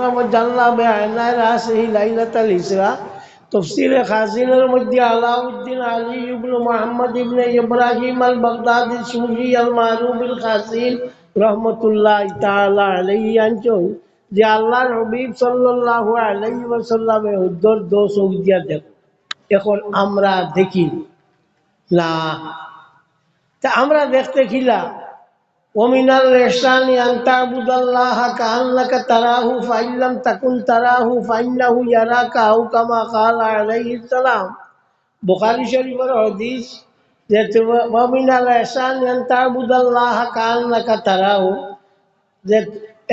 আকরাম জাল্লা বিআইনাই রাসিহি লাইলাতুল ইসরা তফসির খাজিনের মধ্যে আলাউদ্দিন আলী ইবনে মুহাম্মদ ইবনে ইব্রাহিম আল বাগদাদি সুফি আল মারুফ বিল খাজিন রহমতুল্লাহ তাআলা আলাইহি আনছেন যে আল্লাহর হাবিব সাল্লাল্লাহু আলাইহি ওয়াসাল্লামের উদ্দর দোষ দিয়া দেখ। এখন আমরা দেখি না, তা আমরা দেখতে খিলা ওমিনাল ইহসানি আন তা'বুদাল্লাহা কাআন্নাকা তারাহু ফাইন লাম তাকুন তারাহু ফাইন্নাহু ইয়ারাকা আও কামা ক্বালা আলাইহিস সালাম। বুখারী শরীফের হাদিস যে ওমিনাল ইহসানি আন তা'বুদাল্লাহা কাআন্নাকা তারাহু, যে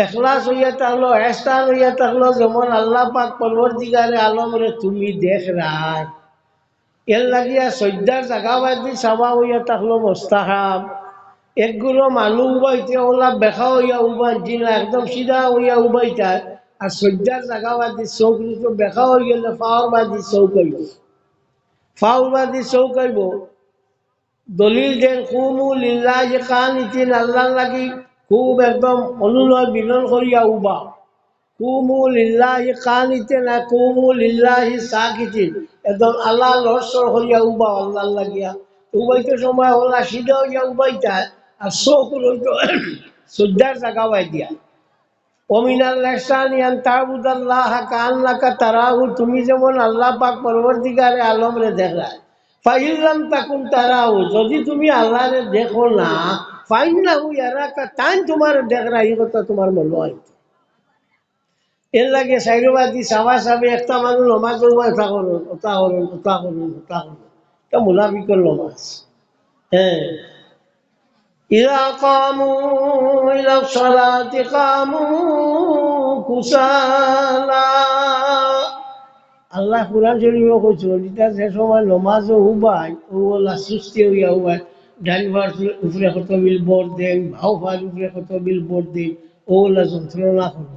ইখলাস হইয়া থাকলো, ইহসান হইয়া থাকলো যেমন আল্লাহ পাক পরওয়ারদিগারে আলমরে তুমি দেখ রায়। এর লাগিয়া সজ্জার জাগাবাদি সাবা হইয়া থাকলো মুস্তাহাব। একগুলো মানুষ উবাইতে ওলা বেখা হইয়া উবাইছি না, একদম সিধা হইয়া উবাইতায়। আর সজ্জার জাগাবাদি চৌক তো বেখা হয়ে গেলে ফাওরবাদি চৌকাইব, ফাওরবাদি চৌকাইব। দলিল দেন কুমু লিল্লাহি কানিতিন, আল্লাহর লাগি খুব একদম অনুনয় বিনয় করিয়া উবা। কুমু লিল্লাহি কানিতিন না কুমু লিল্লাহি সাকিতিন, একদম আল্লাহ লহসর করিয়া উবা আল্লাহর লাগিয়া। উবাইতে সময় ওলা সিধা হইয়া উবাইতায় আর চৌক রইতো সজ্জার জাগাবাই দিয়া। ওমিনাল ইহসানি আন তা'বুদাল্লাহা কাআন্নাকা তারাহু, তুমি যেমন আল্লাহ পাক পরওয়ারদিগারে আলমরে দেখরায়। ফাইন লাম তাকুন তারাহু, যদি তুমি আল্লাহরে দেখো না, ফাইন্নাহু ইয়ারাকা, তাই তোমার দেখরা। এই কথা তোমার মনে হয়। এর লাগে সাইরবাদী সাবা সাবে একটা মানুষ নমাজ পড়বো, এটা করুন ওটা করুন ওটা করুন ওটা করুন, এটা মুনাফিকের নমাজ। হ্যাঁ, ইযা কামু ইলা সলাতি কামু কুসালা। আল্লাহ কুরআন শরীফে কইছে এটা যে সময় নমাজও উবাই ওলা সুস্থি হইয়া উবাই, ডান ভার উপরে কত বিল বোর দেন, ভাও ভার উপরে কত বিল বোর দেন, ওলা যন্ত্রণা করো।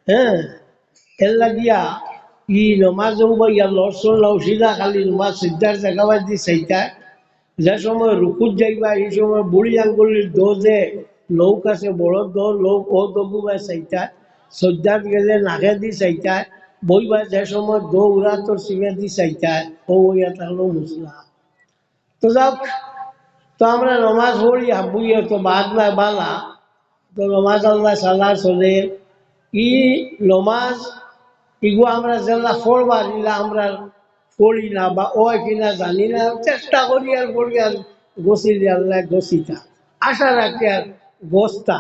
হ্যাঁ, এর লাগিয়া ই নমাজ উবাইয়া লড়সর লাউ সিধা খালি নমাজ সিদ্ধার জাগাবাই দি সেইটা। যে সময় রুকুত যাইবা এই সময় বুড়ি আঙ্গুলির দোজে লোক আছে, বড় দো লোক ও দবুবা চাইতা, সজ্জাত গেলে নাকে দি চাইতা, বইবা যে সময় দো উড়া তোর সিমে দি চাইতা, ও ইয়া থাকলো মুসলা। তো যাক, তো আমরা নমাজ পড়ি হাবুইয়া তো বাদ না বালা, তো নমাজ আল্লাহ সাল্লাহ চলে। ই নমাজ ইগো আমরা যেলা পড়বার ইলা আমরা পড়ি না বা ও কিনা জানি না, চেষ্টা করি আর পড়ি আর গছিলি আল্লাহ গছিতা আশা রাখি আর গোস্তা।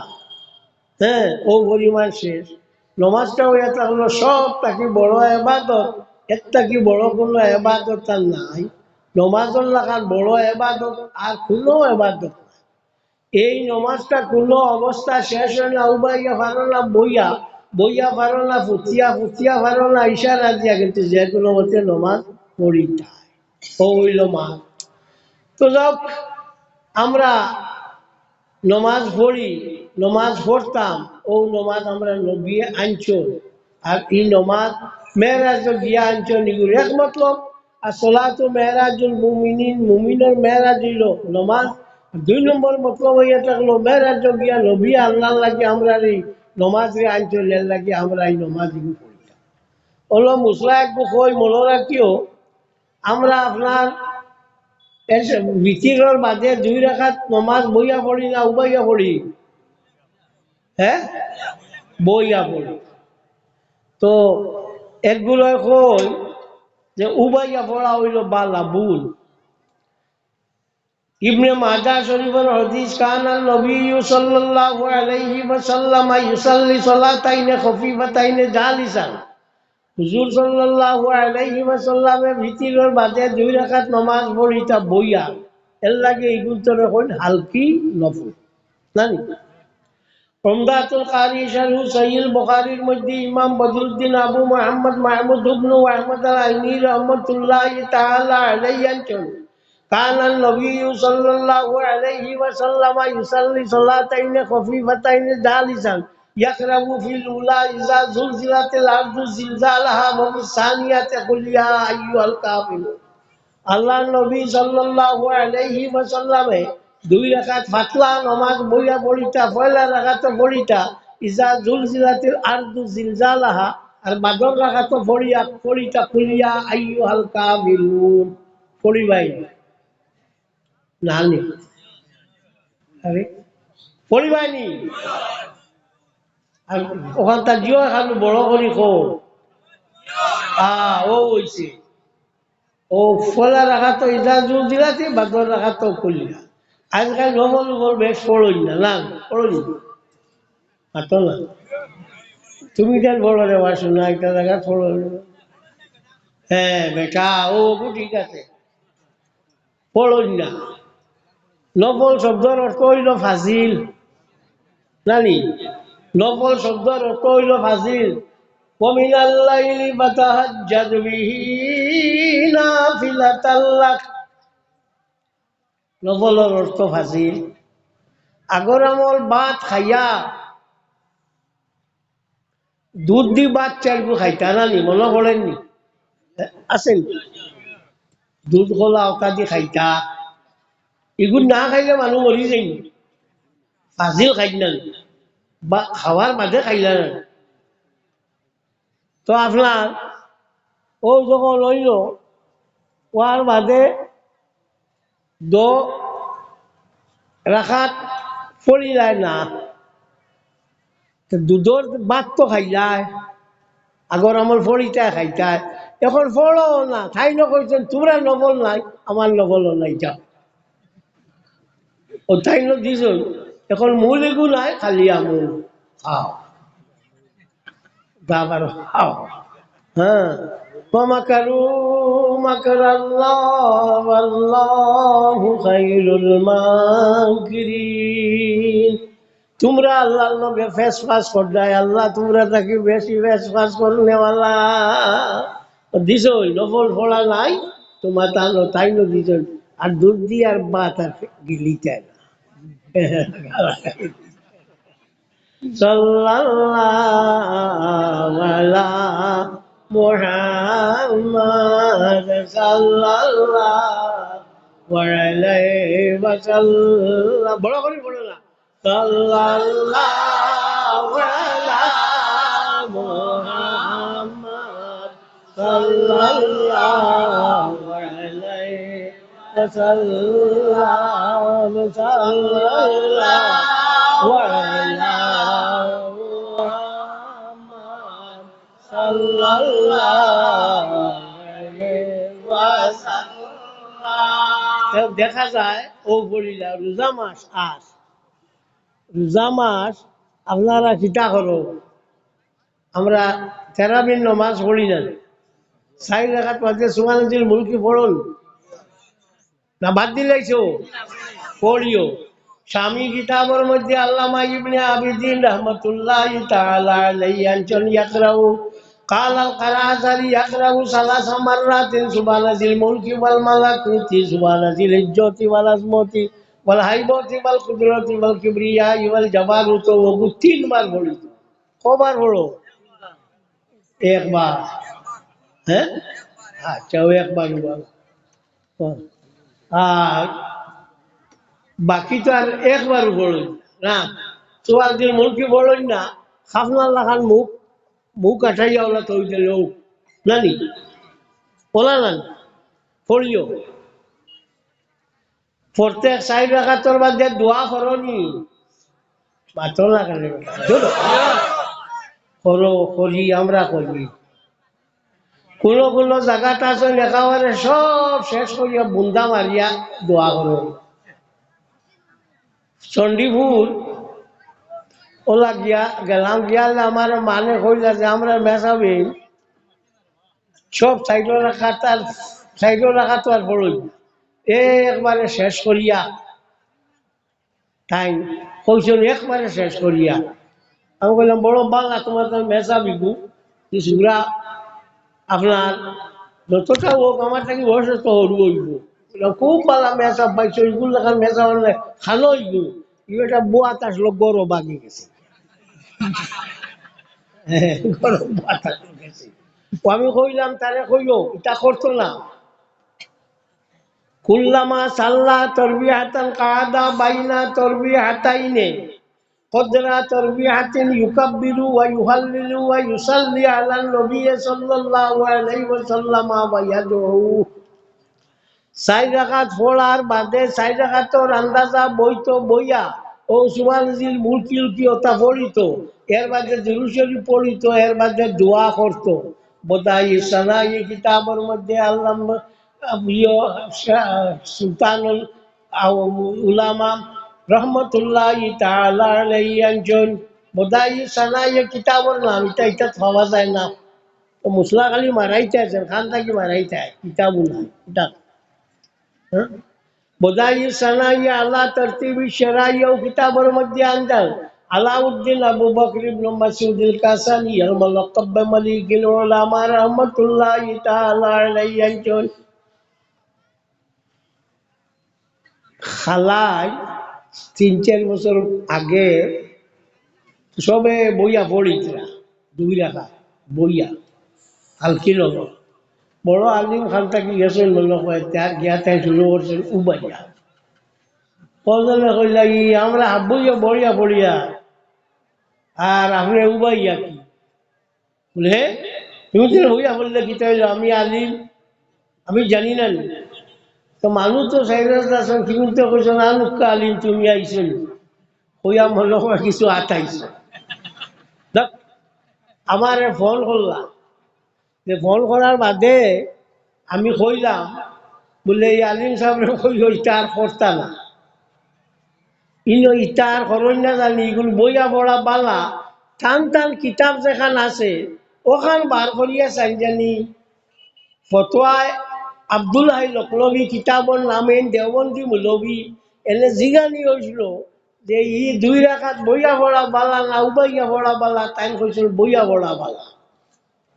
হ্যাঁ, ও পরিমাণ শেষ। নমাজটা হইয়া থাকলো সব তাকে বড় এবাদত, একটা কি বড় কোনো এবাদত আর নাই। নমাজের লাগার বড় এবাদত আর কোনো এবাদত নাই। এই নমাজটা কোনো অবস্থা শেষ হয় না, উবাইয়া ভালো না বইয়া, বইয়া ভালো না ফুটিয়া, ফুটিয়া ভালো না ইশারা দিয়া, কিন্তু যে কোনো মতে নমাজ পড়িটা ও হইল মা। তো যাক, আমরা নমাজ পড়ি, নমাজ পড়তাম, ও নমাজ আমরা নবী আনছো। আর এই নমাজ মেরাজ গিয়া আনছো নিগুর এক মতলব। আর সলাতো মেরাজুল মুমিনিন, মুমিনের মেরাজ হইল নমাজ। দুই নম্বর মতলব হইয়া থাকলো মেরাজ গিয়া নবী আল্লাহর লাগি আমরা এই নমাজ রে আনছো, এর লাগি আমরা এই নমাজ পড়িতাম। হলো মুসলা একটু কই মনে রাখিও, আমরা আপনার ভিতরের বাদে দুই রাকাত নমাজ বইয়া পড়ি না উবাইয়া পড়ি? হ্যাঁ, বইয়া পড়ি। তো একগুলো কই যে উবাইয়া পড়া হইল বালা ভুল। ইবনে মাজাহ শরীফের হাদিস, কানান নবী সাল্লাল্লাহু আলাইহি ওয়াসাল্লাম ইউসাল্লি সালাতাইনে খফিফাতাইনে জালিসান। হুজুর সাল্লাল্লাহু আলাইহি ওয়াসাল্লামে ভিতরের বাদে দুই রাকাত নামাজ পড়িতা বইয়া। এর লাগে এগুলো তো এখন হালকি নফল জানি। উমদাতুল কারি শারহু সহিহ বুখারীর মধ্যে ইমাম বদরুদ্দিন আবু মুহাম্মদ মাহমুদ ইবনে আহমদ আল-আইনি রাহমাতুল্লাহি তাআলা আলাইহি আনছেন, কানান নবী সাল্লাল্লাহু আলাইহি ওয়াসাল্লাম ইউসাল্লি সালাতাইনে খফিফাতাইনে জালিসান ইয়াকরাবু ফিল উলা ইযা যুলজিলাতিল আরদু জিলজালাহা ওয়া ফিস সানিয়াতি কুল ইয়া আইয়ুহাল কাফিরুন। আল্লাহ নবী সাল্লাল্লাহু আলাইহি ওয়াসাল্লামে দুই রাকাত ফাতলা নামাজ বইয়া পড়িতা, পয়লা রাকাতে পড়িতা ইজা জুলজিলাতিল আরদু জিলজালাহা, আর বাদর রাখা তো ফড়িয়া ফড়িটা কুলিয়া আইয়ুহাল কাফিরুন, ফড়িবাই নানি আরে ফড়িবাইনি। আর ওখানটা জিও খালু বড় করি খো ও হইছে ও ফলা রাখা তো ইজা জুলজিলাতি, বাদর রাখা তো কুলিয়া। আজকাল নবল উপর বেশ পড়ই না না পড়ই পাতো না। তুমি কেন বড় রে বাসো না একটা জায়গা পড়ো। হ্যাঁ বেটা ও ঠিক আছে পড়ই না। নফল শব্দের অর্থ হইল ফাজিল জানি, নফল শব্দের অর্থ হইল ফাজিল। وَمِنَ اللَّيْلِ فَتَهَجَّدْ بِهِ نَافِلَةً لَكَ, নফলের অর্থ ফাজিল। আগর আমল ভাত খাইয়া দুধ দি ভাত চাইবো খাইতা নানি, মনে পড়েননি? আছেন দুধ খোলা ওটা দিয়ে খাইতা, এগুলো না খাইলে মানুষ মরি যাই। ফাজিল খাই না বা খাওয়ার মাঝে খাইলা না। তো আপনার ও যখন লইল ওয়ার বাদে দো রাখাত পড়ি যায় না, দুধর ভাত তো খাইলায়, আগর আমার ফড়িটা খাইতায়, এখন ফড়ো না খাই না কইছেন তোমরা নবল নাই আমার নবলও নাই যাও। ও তাই না দিছ এখন মূল এগু নাই খালি আমুল খাও আবার খাও। হ্যাঁ মাকারু মাকারাল্লাহ ওয়াল্লাহু খায়রুল মাকিরিন। তোমরা আল্লাহর লগে ফেস ফাস করদাই, আল্লাহ তোমরা তাকে বেশি ফেস ফাস করনেওয়ালা দিছ। নফল ফোড়া নাই তোমার তানো তাই না দিছ। আর দুধ দিয়ে আর বাত আর গিলিতে না। সাল্লাল্লাহু আলা মুহাম্মাদ সাল্লাল্লাহু আলাইহি ওয়াসাল্লাম। বড় করে বলো না সাল্লাল্লাহু আলা মুহাম্মাদ সাল্লাল্লাহু আলাইহি ওয়াসাল্লাম সাল্লাল্লাহু আলা মুহাম্মাদ সাল্লাল্লাহু আলাইহি ওয়াসাল্লাম। দেখা যায় ও বলিলা রোজা মাস আস, রোজা মাস আপনারা চিন্তা করো আমরা তেরাবিন নমাজ পড়ি না, 4 রাকাত মাঝে সুবহানাল্লাহিল মুলকি পড়ুন না বাদ দিলাইছো পড়িও। স্বামী কিতাবের মধ্যে আল্লামা ইবনে আবিদিন রহমাতুল্লাহি তাআলা আলাইহি আনছেন ইয়াকরাউ قال القرآزري يقرأ 3 مرات سبحان ذي الملك والملكوت سبحان ذي العزة والعظمة والهيبة والقدرة والكبرياء والجبروت। वो 3 बार बोली। कबार बोलो? एक बार है। अच्छा वो एक बार हुआ। बाकी तो एक बार बोलो ना। सुबह दिन मुल्क की बोलो ना, खाफना लखान मुख মুখ আঠাইয়া ওলা তো লোক নানি ওলা না পড়িও। প্রত্যেক 4 রাকাতের মধ্যে দোয়া করনি মাত্র না কেন করো করি আমরা করি। কোন কোন জায়গাটা আছে লেখাবারে সব শেষ করিয়া বুন্দা মারিয়া দোয়া করো। চণ্ডীপুর ওলা গিয়া গেলাম, গিয়ালে আমার মানে কইলা যে আমরা মেশাবি সব সাইডে রাখা তার সাইডে রাখা তো আর বড়ই একবারে শেষ করিয়া তাই কইছেন একবারে শেষ করিয়া। আমি বললাম বড় বাংলা তোমার তো মেশা বিকু কিছুগুলা আপনার যতটা হোক আমার থাকি বয়স তো হরু হইব খুব বালা মেশা পাইছো এগুলো লেখার মেশা হলে খালো হইব এটা বোয়াত আসলো গরম বাগি গেছে। গরম বাতাস গেছে। আমি কইলাম তারে কইও এটা করতো না। কুল্লামা সাল্লা তরবিহাতান কাদা বাইনা তরবিহাতাইনে قدر تربيعة يكبر ويهلل ويصلي على النبي صلى الله عليه وسلم ويدعو চার রাকাত পড়ার বাদে চার রাকাতর আন্দাজা বইতো বইয়া ও সুবহানাল্লাহিল মুলকিল কি ওটা পড়িতো এর বাদে দুরূদ শরীফ পড়িতো এর বাদে দোয়া করতো বদাই সানাই কিতাবের মধ্যে আল্লাহ সুলতানুল উলামা রহমতুল্লাহি তাআলা আলাইহি একজন বদাই সানাই কিতাবের নাম এটা পাওয়া যায় না তো মুসলা খালি মারাইতে আছে খান থাকি মারাইতে কিতাবু না এটা বদাই সানাই আলা তরতিবি শরাইয় কিতাবের মধ্যে আনদার আলাউদ্দিন আবু বকর ইবনে মাসউদ আল কাসানি আল মুলাক্কাব মালিকুল উলামা রাহমাতুল্লাহি তাআলা আলাইহি একজন খালাই 3-4 বছর আগে সবে বইয়া পড়িতরা 2 রাখা বইয়া হালকিল বড় আলিম খান থাকি গেছেন মনে হয় তার জ্ঞাতায় শুরু করছেন উবাইয়া পজলে কইলা আমরা বইয়া বড়িয়া পড়িয়া আর আপনি উবাইয়া কি বলে তুমি তো বইয়া বললে কি তাই আমি আলিম আমি জানি না তো মানুষ তো সাইরাজ আছেন কিন্তু তো কইছ না নুকা আলিম তুমি আইছেন হইয়া মনে হয় কিছু আটাইছ দেখ আমার ফোন করলাম যে ফোন করার বাদে আমি কইলাম বলে এই আলিম সাহেব কইল ইটা আর করতা না ইনো ইটা আর করই না জানি এগুলো বইয়া পড়া বালা টান টান কিতাব যেখান আছে ওখান বার করিয়া চাই জানি ফতোয়ায় আব্দুল হাই লখনবী কিতাবর নামে দেওবন্দি মৌলবী এনে জিগানি হয়েছিল যে ই 2 রাকাত বইয়া পড়া বালা না উবাইয়া পড়া বালা তাই কইছিল বইয়া পড়া বালা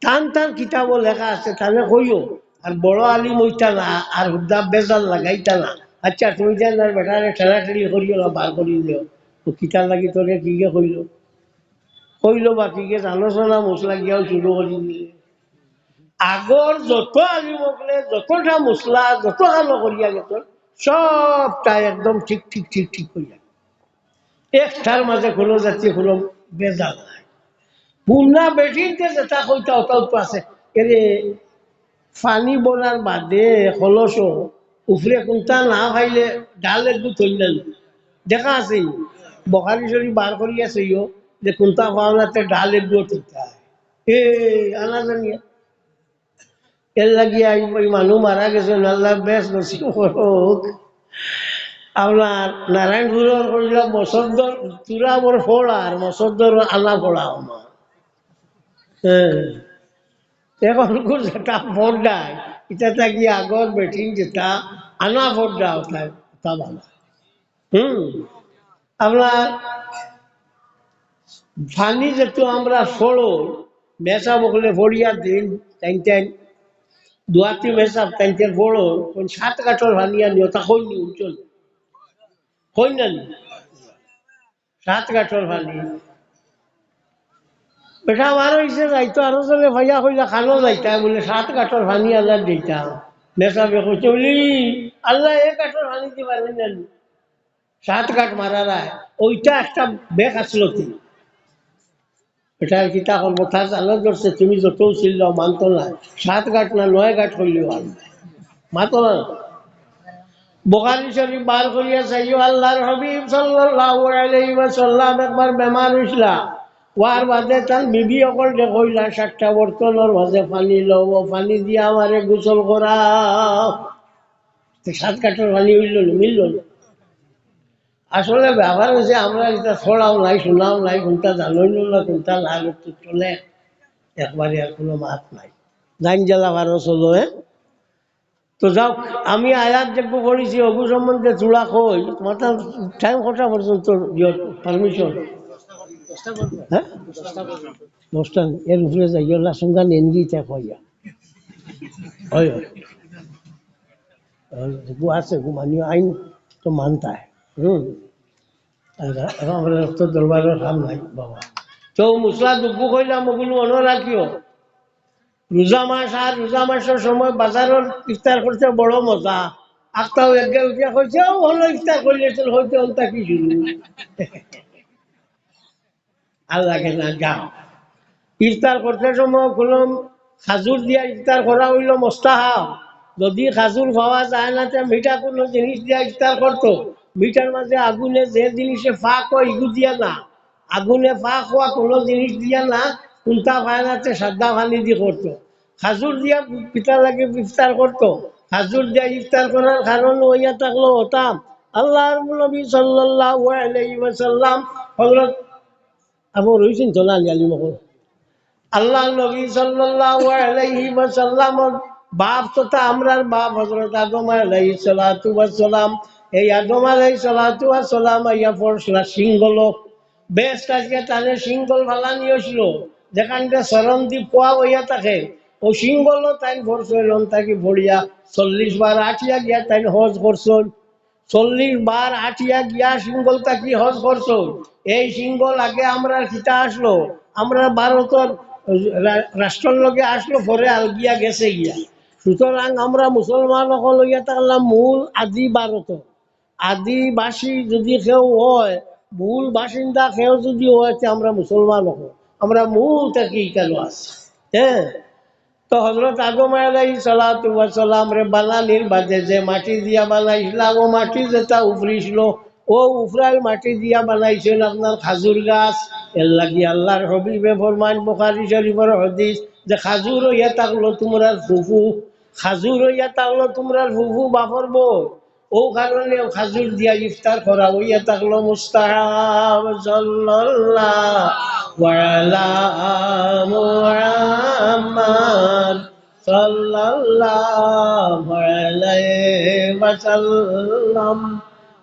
টান টান কিতাবও লেখা আছে তাহলে কইও আর বড় আলিম হইতা না আর হুদ্দা বেজাল লাগাইতা না আচ্ছা তুমি যেন আর বেটারে ঠেলাঠেলি করিও না বার করি দিও তো কিতাব লাগি তোরে কিকে কইল বা কিকে আলোচনা মশলা গিয়াও শুরু করি দিলে আগর যত আলিম হকলে যতটা মশলা যত কালো করিয়া গেত সবটা একদম ঠিক ঠিক ঠিক ঠিক করিয়া একটার মাঝে কোনো জাতীয় কোনো বেজাল নাই পুনা বেঠিনতে যেটা কইতা ওটাও তো আছে এরে পানি বলার বাদে কলস উফরে কোনটা না খাইলে ডাল একটু থইলেন দেখা আছে বখারি শরীফ বার করিয়াছে ইও যে কোনটা খাওয়াতে ডাল একটু থইতা এ আনা জানিয়া এর লাগিয়া মানুষ মারা গেছে আল্লাহ বেশ নসিব হোক আপনার নারায়ণপুরের কইলা মসদ্দর চূড়া মোর ফোড়া আর মসদ্দর আনা ফোড়া আমার এখন যেটা ফোড়ায় এটা থাকি আগর বেঠিন যেটা আনা ফোড়া ওঠায় তা ভালো আপনার ফানি যেহেতু আমরা ফোড়ো মেশা বকলে ফড়িয়া দিন টাইন দুয়াতি মেসাব তাইতের বড় কোন 7 কাঠর ভানিয়া নিও তা কইনি উচল কই না 7 কাঠর ভানি বেটা আমার হইছে যাইতো আরো চলে ভাইয়া কইলা খানো যাইতা বলে 7 কাঠর ভানি আল্লাহ দিতা মেসাবে কইছে বলি আল্লাহ 1 কাঠর ভানি দি পারবেন না 7 কাঠ মারা রায় ওইটা একটা বেক আসলো কি এটার কিতা করবো তার আলো ধরছে তুমি যত ছিল মানতো না 7 কাঠ না 9 কাঠ হইলেও মাতো না বুখারী শরীফ বার করিয়া চাইও আল্লাহর হাবিব সাল্লাল্লাহু আলাইহি ওয়াসাল্লাম একবার বেমার হইছিলা ওয়ার বাদে তার বিবি অকল কইলা 7টা বর্তনের মাঝে পানি লও পানি দিয়া আমারে গোসল করাও 7 কাঠের পানি হইল মিলল আসলে ব্যবহার হয়েছে আমরা এটা ছড়াও নাই শোনাও নাই কোনটা জানোই না কোনটা লাগে তো চলে একবারে আর কোনো মাত নাই লাইন জ্বালা ভালো চলো তো যাও আমি আয়াত দেখব পড়েছি অগু সম্বন্ধে চূড়া কই মাথা টাইম কটা পর্যন্ত পারমিশন হ্যাঁ 10টা এর উপরে যাই সঙ্গে নেনগি তা কইয়া হয় গু আছে গু মানিও আইন তো মানতা আমার তো দরবারের কাম নাই বাবা তো মুসলা দুব্বু কইলাম ওগুলো মনে রাখিও রোজা মাস আর রোজা মাসের সময় বাজারের ইফতার করতে বড় মজা আখটাও একগে উঠিয়া কইছে হলো ইফতার করলে হইতে হলতা কি শুরু আর লাগে না, যাও। ইফতার করতে সময় কোনো খাজুর দিয়া ইফতার করা হইল মোস্তাহাব। যদি খাজুর পাওয়া যায় না, তো মিঠা কোনো জিনিস দিয়া ইফতার করতো। মিঠার মাঝে আগুনে যে জিনিসে ফাঁক হয় ইগু দিয়া না, আগুনে ফাঁক হওয়া কোনো জিনিস দিয়া না, কুন্তা ফায়নাতে সাদা পানি দিয়ে করতো। খাজুর দিয়া পিতা লাগে ইফতার করতো। খাজুর দিয়া ইফতার করার কারণ হইয়া থাকলো হতাম আল্লাহর নবী সাল্লাল্লাহু আলাইহি ওয়াসাল্লাম হযরত আবু রইছেন তো না আলী মহল আল্লাহ নবী সাল্লাল্লাহু আলাইহি ওয়াসাল্লামের বাপ তথা আমরার বাপ হযরত আদম আলাইহিস সালাতু ওয়াস সালাম। এই আদম আলাইহিস সালাতু ওয়াস সালাম আইয়া পড়ছলা সিংহল বেশ আজকে তাহলে সিংহল ফালানি হয়েছিল যেখানটা চরম দ্বীপ পোয়া হইয়া থাকে। ও সিংহল তাই ভরছিল তাকে ভরিয়া 40 বার আঠিয়া গিয়া তাই হজ করছল। 40 বার আঠিয়া গিয়া সিংহলটা কি হজ করছো। এই সিংহল আগে আমরা খিতা আসলো, আমরা ভারতের রাষ্ট্রের লগে আসলো, পরে আলগিয়া গেছে গিয়া। সুতরাং আমরা মুসলমান লইয়া থাকলাম মূল আদি ভারত। আদিবাসী যদি কেউ হয়, মূল বাসিন্দা কেউ যদি হয়, আমরা মুসলমান হব। আমরা মূল থেকে কেন আছি। হ্যাঁ, তো হযরত আদম আলাইহিস সালাতু ওয়াস সালাম রে বানানির বাদে যে মাটি দিয়া বানাইছিলাম, ও মাটি যেটা উফরিছিল, ও উফরাল মাটি দিয়া বানাইছেন আপনার খাজুর গাছ। এর লাগি আল্লাহর হবিবে ফরমান বুখারী শরীফের হাদিস যে খাজুর হইয়া থাকলো তোমরা ফুফু, খাজুর হইয়া থাকলো তোমরা ফুফু বাপর বউ। ও কারণে খাজুর দিয়া ইফতার করা হইয়া থাকলো মুস্তাহাব। সাল্লাল্লাহু আলা মুহাম্মদ সাল্লাল্লাহু আলাইহি ওয়াসাল্লাম।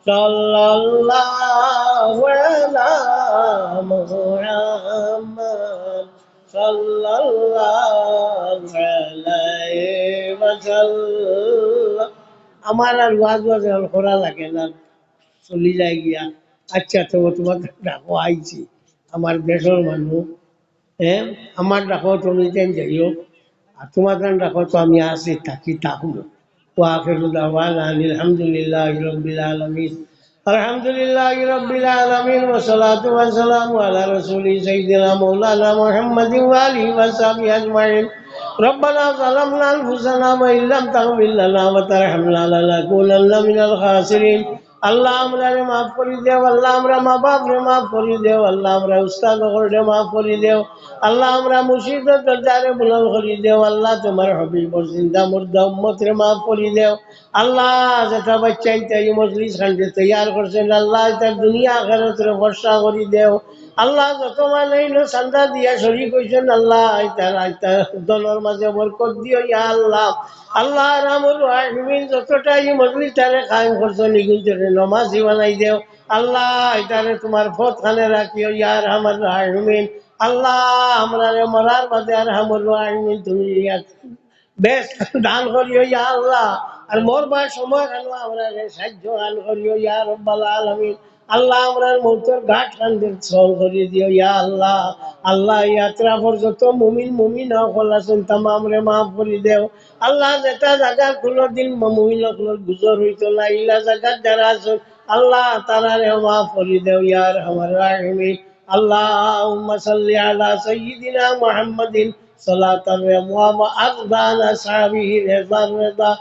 সাল্লাল্লাহু আলা মুহাম্মদ সাল্লাল্লাহু আলাইহি ওয়াসাল্লাম। আমার আর ওয়াজ ওয়াজ করা লাগে না, চলি যায় গিয়া। আচ্ছা, তো তোমাকে ডাকো আইছি, আমার দেশের মানুষ। হ্যাঁ, আমার ডাকো তুমি যেন যাইও, আর তোমার ডাকো তো আমি আসি থাকি থাকবো। وآخر دعوانا أن الحمد لله رب العالمين. الحمد لله رب العالمين والصلاة والسلام على رسول سيدنا مولانا محمد وآله وصحبه أجمعين. ربنا ظلمنا أنفسنا وإن لم تغفر لنا وترحمنا لنكونن من الخاسرين. আল্লাহ আমরা মাফ করে দেও, আল্লাহ আমরা মা বাপ রে মাফ করে দেও, আল্লাহ আমরা উস্তাদ রে মাফ করে দেও, আল্লাহ আমরা মুর্শিদের দরজারে বুলন্দ করে দেও, আল্লাহ তোমার হবিবর জিন্দা মুর্দা উম্মত রে মাফ করে দেও। আল্লাহ যেটা বাচ্চাই তাই মজলিস খানকে তৈয়ার করছেন, আল্লাহ তার দুনিয়া আখিরাত রে ভরসা করে দেও। আল্লাহ যত মানে চান্দা দিয়া শরীক হইছেন, আল্লাহ তার দলের মাঝে বরকত দিও ইয়া আল্লাহ। আল্লাহ রামুল রাহিমিন যতটা এই মজলিস তারে কায়েম করছো নিগুঞ্জরে নমাজি বানাই দেও। আল্লাহ এটারে তোমার পথ খানে রাখিও ইয়া রাহমান রাহিমিন। আল্লাহ আমরা মরার বাদে আর রাহমুর রাহিমিন তুমি বেশ দান করিও ইয়া আল্লাহ। আর মরবার সময় কেন আমরা সাহায্য দান করিও ইয়া রব্বাল আলামিন। আল্লাহ আমরা মৌতের ঘাট কান্দের সল করিয়ে দিও ইয়া আল্লাহ। আল্লাহ ইয়াত্রা যত মুমিন মুমিন হল আছেন তামাম রে মাফ করে দেও। আল্লাহ যেটা জায়গা কোনো দিন মুমিন গুজর হইতো না, ইলা জায়গার যারা আছেন আল্লাহ তারা রে মাফ করে দেও ইয়া রহমান রাহিমিন। আল্লাহুম্মা সাল্লি আলা সাইয়্যিদিনা মুহাম্মাদিন সালাতান ওয়া আরদান আসহাবিহি রিদা।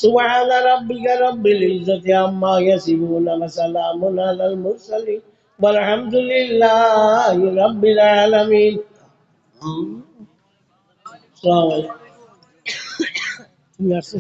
سبحان ربك رب العزة عما يصفون وسلام على المرسلين والحمد لله رب العالمين. السلام عليكم. Merci.